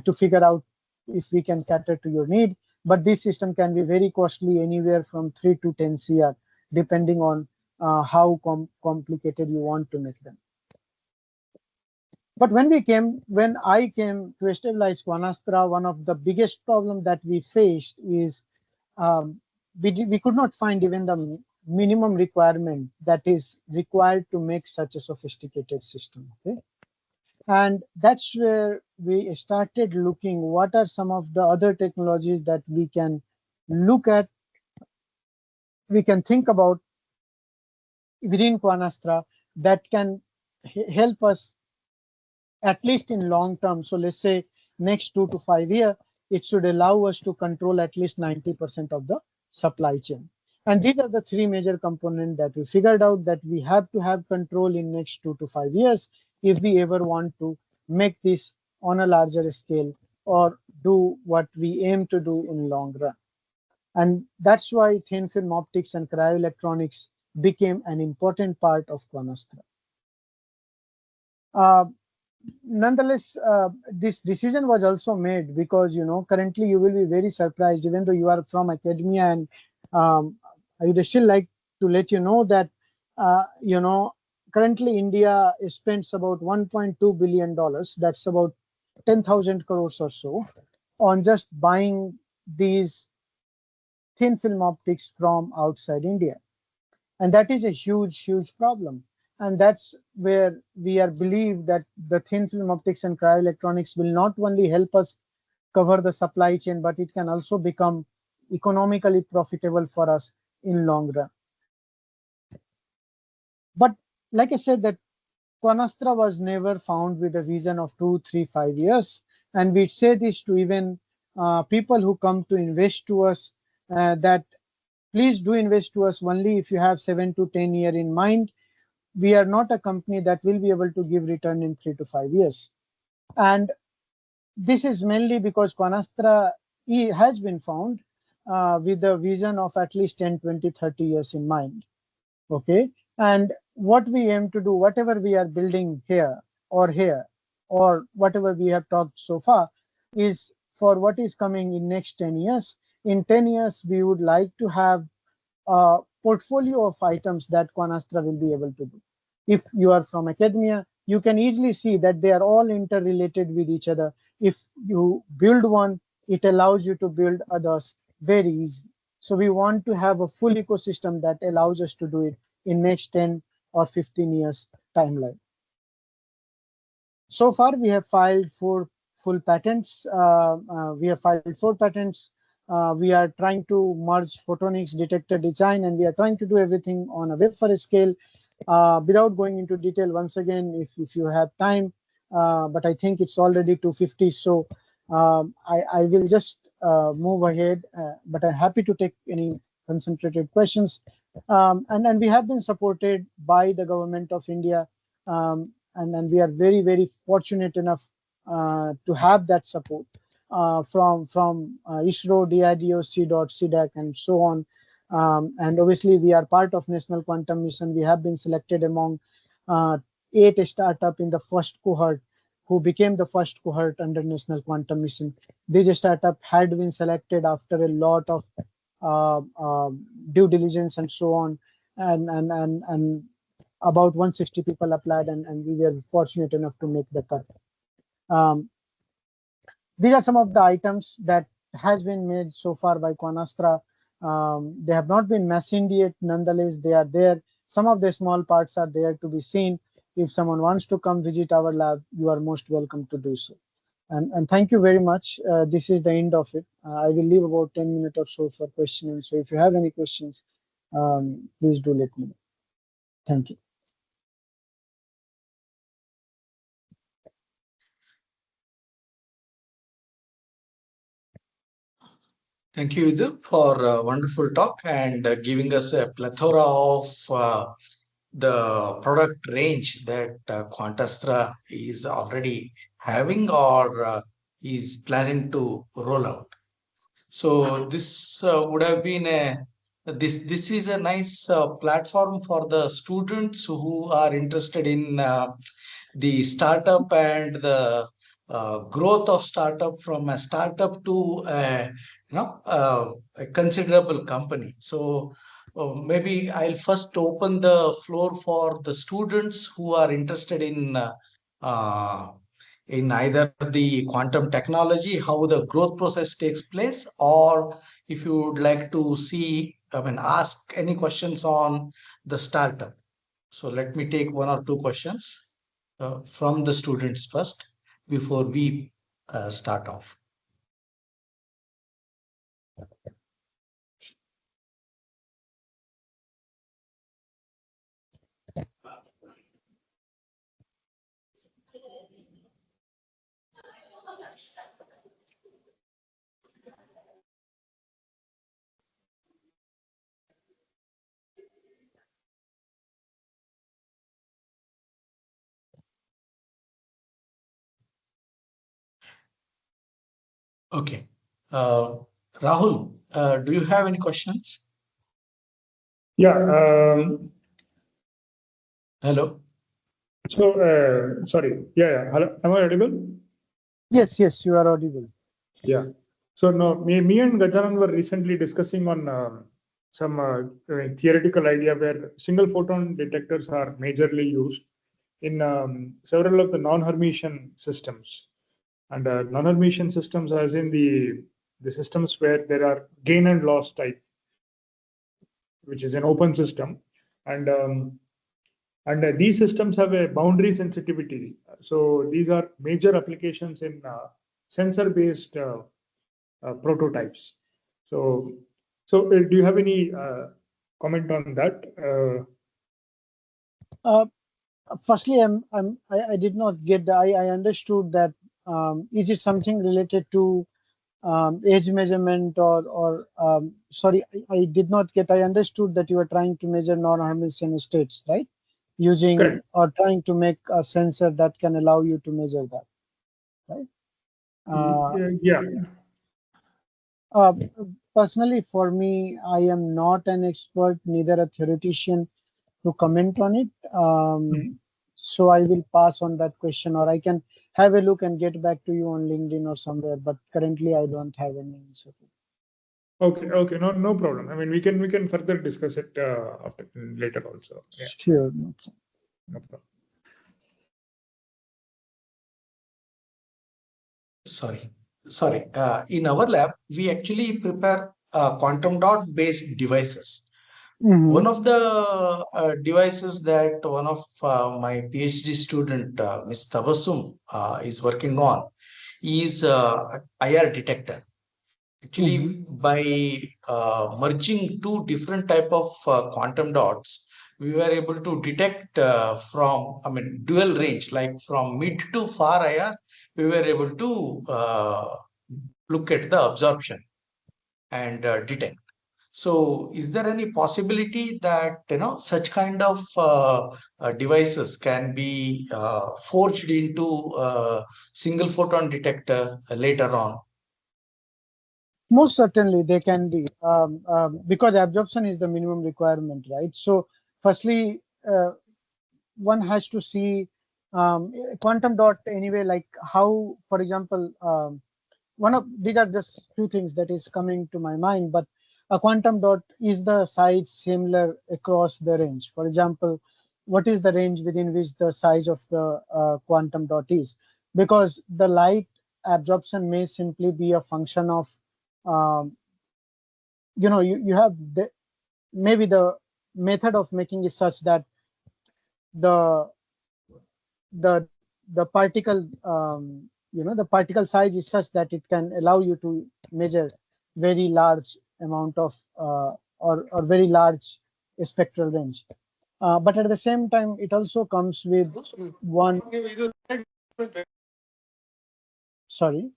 to figure out if we can cater to your need. But this system can be very costly, anywhere from 3 to 10 CR, depending on how complicated you want to make them. But when I came to stabilize Quanastra, one of the biggest problems that we faced is we could not find even the minimum requirement that is required to make such a sophisticated system. Okay? And that's where we started looking what are some of the other technologies that we can look at, we can think about within Quanastra that can help us at least in long term. So let's say next 2 to 5 years, it should allow us to control at least 90% of the supply chain. And these are the three major components that we figured out that we have to have control in next 2 to 5 years if we ever want to make this on a larger scale or do what we aim to do in long run. And that's why thin film optics and cryoelectronics became an important part of Quanastra. Nonetheless, this decision was also made because, currently you will be very surprised, even though you are from academia, and I would still like to let you know that, currently India spends about $1.2 billion. That's about 10,000 crores or so on just buying these thin film optics from outside India. And that is a huge, huge problem. And that's where we are believe that the thin film optics and cryoelectronics will not only help us cover the supply chain, but it can also become economically profitable for us in long run. But like I said, that Quanastra was never found with a vision of 2, 3, 5 years. And we say this to even people who come to invest to us, that please do invest to us only if you have 7 to 10 years in mind. We are not a company that will be able to give return in 3 to 5 years. And this is mainly because Quanastra has been found with the vision of at least 10, 20, 30 years in mind. Okay. And what we aim to do, whatever we are building here, or whatever we have talked so far, is for what is coming in next 10 years. In 10 years, we would like to have a portfolio of items that Quanastra will be able to do. If you are from academia, you can easily see that they are all interrelated with each other. If you build one, it allows you to build others very easily. So we want to have a full ecosystem that allows us to do it in next 10 or 15 years timeline. So far, we have filed 4 full patents. We are trying to merge photonics detector design, and we are trying to do everything on a wafer scale. Without going into detail, once again, if you have time, but I think it's already 2:50, so I will just move ahead, but I'm happy to take any concentrated questions. And we have been supported by the government of India, and we are very, very fortunate enough to have that support from ISRO, DRDO, CDAC, and so on. And obviously, we are part of National Quantum Mission. We have been selected among 8 startups in the first cohort. who became the first cohort under National Quantum Mission. This startup had been selected after a lot of due diligence and so on, and about 160 people applied, and we were fortunate enough to make the cut. These are some of the items that has been made so far by Quanastra. They have not been machined yet. Nonetheless, they are there. Some of the small parts are there to be seen. If someone wants to come visit our lab, you are most welcome to do so. And thank you very much. This is the end of it. I will leave about 10 minutes or so for questioning. So if you have any questions, please do let me know. Thank you. Thank you, Vidhu, for a wonderful talk and giving us a plethora of the product range that Quantastra is already having or is planning to roll out. So this would have been this is a nice platform for the students who are interested in the startup and the growth of startup from a startup to a considerable company. So maybe I'll first open the floor for the students who are interested in either the quantum technology, how the growth process takes place, or if you would like to ask any questions on the startup. So let me take one or two questions from the students first before we start off. Okay. Rahul, do you have any questions? Yeah. Hello. So, sorry. Yeah. Hello. Am I audible? Yes, you are audible. Yeah. So no, me and Gajanan were recently discussing on some theoretical idea where single photon detectors are majorly used in several of the non-Hermitian systems. And non-Hermitian systems, as in the systems where there are gain and loss type, which is an open system, and these systems have a boundary sensitivity. So these are major applications in sensor-based prototypes. So do you have any comment on that? Firstly, I did not get. I understood that. Is it something related to age measurement or sorry, I did not get. I understood that you are trying to measure non-Hermitian states, right? Using Correct. or trying to make a sensor that can allow you to measure that, right? Yeah. Personally, for me, I am not an expert, neither a theoretician to comment on it. So I will pass on that question, or I can have a look and get back to you on LinkedIn or somewhere. But currently, I don't have any answer. Okay, no problem. I mean, we can further discuss it after later also. Yeah. Sure. No problem. Sorry. In our lab, we actually prepare quantum dot based devices. One of the devices that one of my PhD student, Ms. Tabassum, is working on is IR detector. Actually, by merging two different type of quantum dots, we were able to detect dual range, like from mid to far IR, we were able to look at the absorption and detect. So is there any possibility that such kind of devices can be forged into a single photon detector later on? Most certainly they can be, because absorption is the minimum requirement, right? So firstly, one has to see quantum dot anyway, like how, for example, one of these are just two things that is coming to my mind, but a quantum dot is the size similar across the range. For example, what is the range within which the size of the quantum dot is? Because the light absorption may simply be a function of, you have maybe the method of making is such that the the the particle the particle size is such that it can allow you to measure very large amount of or very large spectral range, but at the same time it also comes with one. Sorry,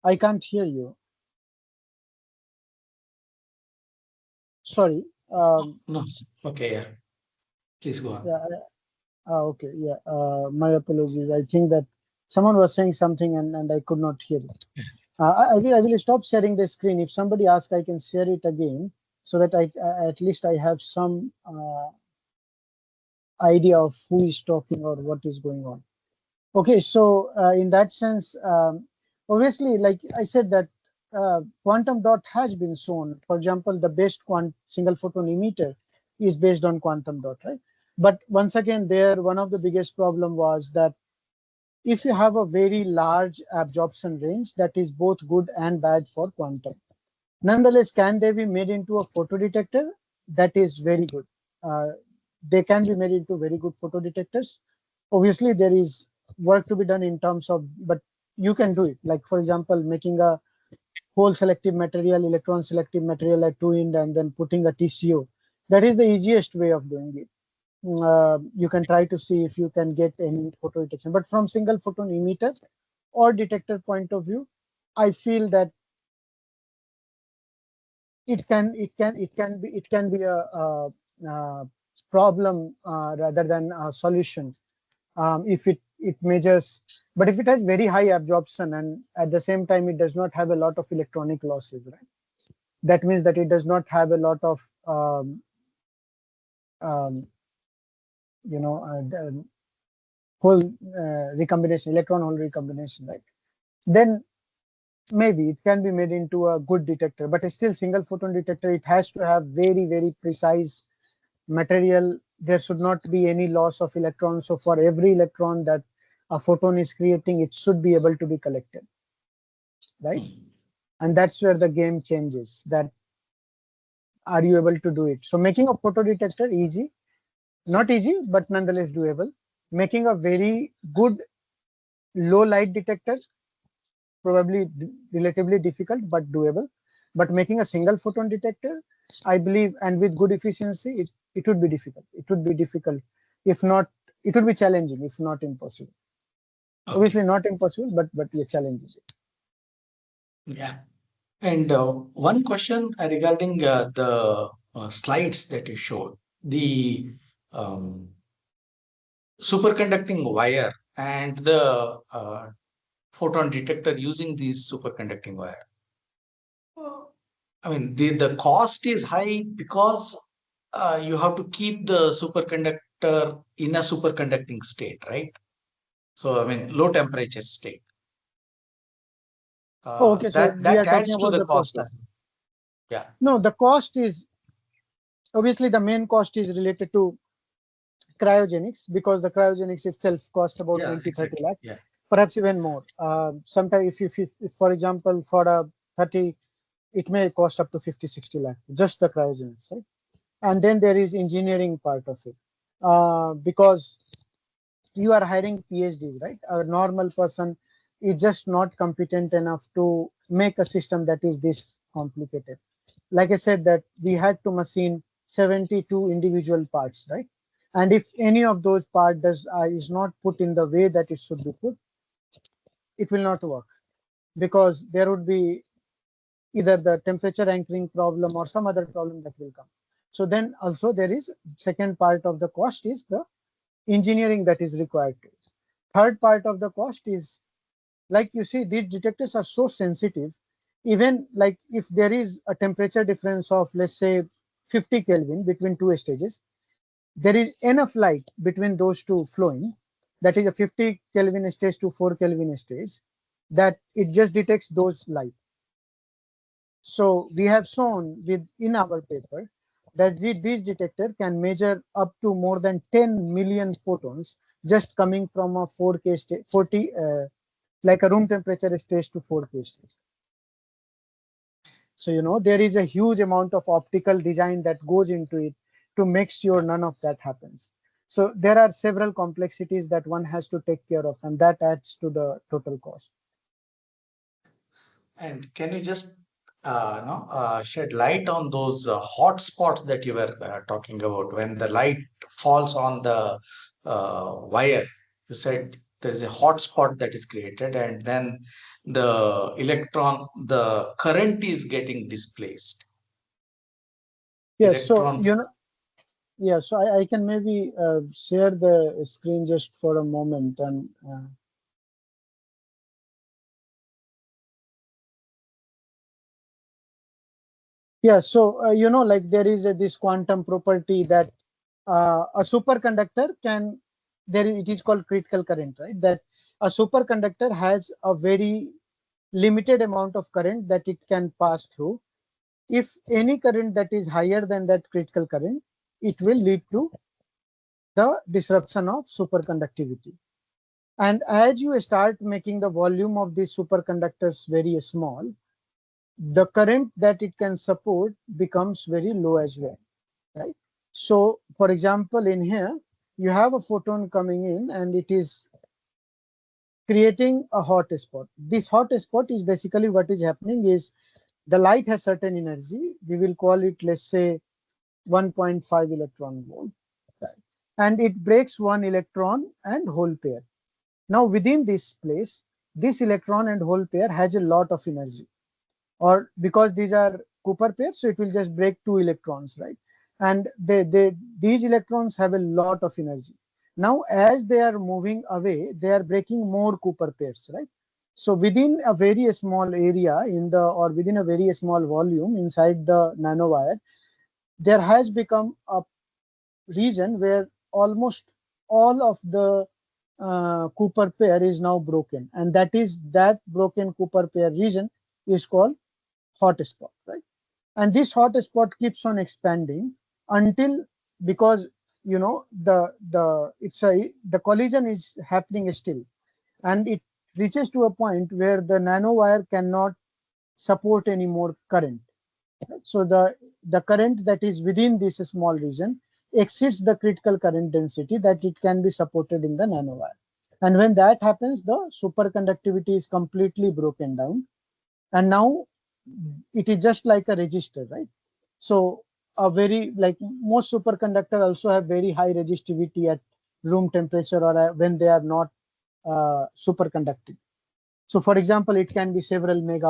I can't hear you. Sorry. No, okay, yeah. Please go on. Yeah. Okay. Yeah. My apologies. I think that someone was saying something and I could not hear it. I will stop sharing the screen. If somebody asks, I can share it again so that I at least I have some idea of who is talking or what is going on. Okay, so in that sense, obviously, like I said, that quantum dot has been shown. For example, the best single photon emitter is based on quantum dot, right? But once again, there one of the biggest problem was that if you have a very large absorption range, that is both good and bad for quantum. Nonetheless, can they be made into a photodetector? That is very good. They can be made into very good photodetectors. Obviously, there is work to be done in terms of, but you can do it. Like, for example, making a hole selective material, electron selective material at 2 end and then putting a TCO. That is the easiest way of doing it. You can try to see if you can get any photo detection. But from single photon emitter or detector point of view, I feel that it can be a problem rather than a solution if it measures, but if it has very high absorption and at the same time it does not have a lot of electronic losses, right? That means that it does not have a lot of the hole recombination, electron hole recombination, right? Then maybe it can be made into a good detector, but still single photon detector, it has to have very precise material. There should not be any loss of electrons. So for every electron that a photon is creating, it should be able to be collected, right? And that's where the game changes, that are you able to do it? So making a photodetector easy, not easy, but nonetheless doable. Making a very good low light detector, probably relatively difficult, but doable. But making a single photon detector, I believe, and with good efficiency, it would be difficult. It would be difficult. If not, it would be challenging, if not impossible. Okay. Obviously not impossible, but yeah, challenging. Yeah. And one question regarding the slides that you showed, the superconducting wire and the photon detector using these superconducting wire. I mean, the cost is high because you have to keep the superconductor in a superconducting state, right? So, I mean, low temperature state. Okay, so we are adds talking to about the the cost. Yeah. No, the cost is obviously the main cost is related to cryogenics, because the cryogenics itself cost about 20-30 lakh, perhaps even more. Sometimes if for example for a 30, it may cost up to 50-60 lakh, just the cryogenics, right? And then there is engineering part of it, because you are hiring PhDs, right? A normal person is just not competent enough to make a system that is this complicated. Like I said, that we had to machine 72 individual parts, right? And if any of those parts is not put in the way that it should be put, it will not work, because there would be either the temperature anchoring problem or some other problem that will come. So then also there is second part of the cost is the engineering that is required to it. Third part of the cost is, like you see, these detectors are so sensitive. Even like if there is a temperature difference of, let's say, 50 Kelvin between two stages, there is enough light between those two flowing, that is a 50 Kelvin stage to 4 Kelvin stage, that it just detects those light. So we have shown in our paper that this detector can measure up to more than 10 million photons just coming from a 4K stage, 40 like a room temperature stage to 4K stage. So there is a huge amount of optical design that goes into it to make sure none of that happens. So there are several complexities that one has to take care of, and that adds to the total cost. And can you just shed light on those hot spots that you were talking about when the light falls on the wire? You said there is a hot spot that is created, and then the current is getting displaced. Yes, so yeah, so I can maybe share the screen just for a moment. And yeah, so like there is this quantum property that a superconductor can, it is called critical current, right? That a superconductor has a very limited amount of current that it can pass through. If any current that is higher than that critical current, it will lead to the disruption of superconductivity. And as you start making the volume of these superconductors very small, the current that it can support becomes very low as well, right? So, for example, in here, you have a photon coming in and it is creating a hot spot. This hot spot is basically what is happening is the light has certain energy. We will call it, let's say, 1.5 electron volt. Right? And it breaks one electron and hole pair. Now, within this place, this electron and hole pair has a lot of energy. Or because these are Cooper pairs, so it will just break two electrons, right? And these electrons have a lot of energy. Now, as they are moving away, they are breaking more Cooper pairs, right? So within a very small area or within a very small volume inside the nanowire, there has become a region where almost all of the Cooper pair is now broken, and that broken Cooper pair region is called hot spot, right? And this hot spot keeps on expanding until, because the collision is happening still, and it reaches to a point where the nanowire cannot support any more current. Right? So the current that is within this small region exceeds the critical current density that it can be supported in the nanowire. And when that happens, the superconductivity is completely broken down. And now it is just like a resistor, right? So like most superconductor also have very high resistivity at room temperature or when they are not superconducting. So for example, it can be several mega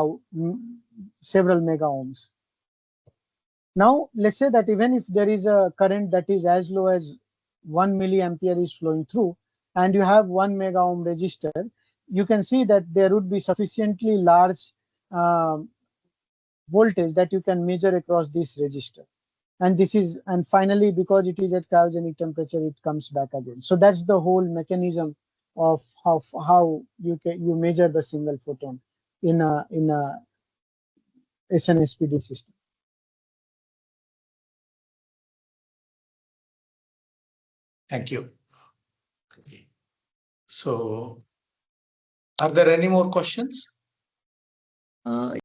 ohms. Now, let's say that even if there is a current that is as low as 1 milliampere is flowing through, and you have 1 mega ohm resistor, you can see that there would be sufficiently large voltage that you can measure across this resistor. And finally, because it is at cryogenic temperature, it comes back again. So that's the whole mechanism of how you measure the single photon in a SNSPD system. Thank you. So, are there any more questions?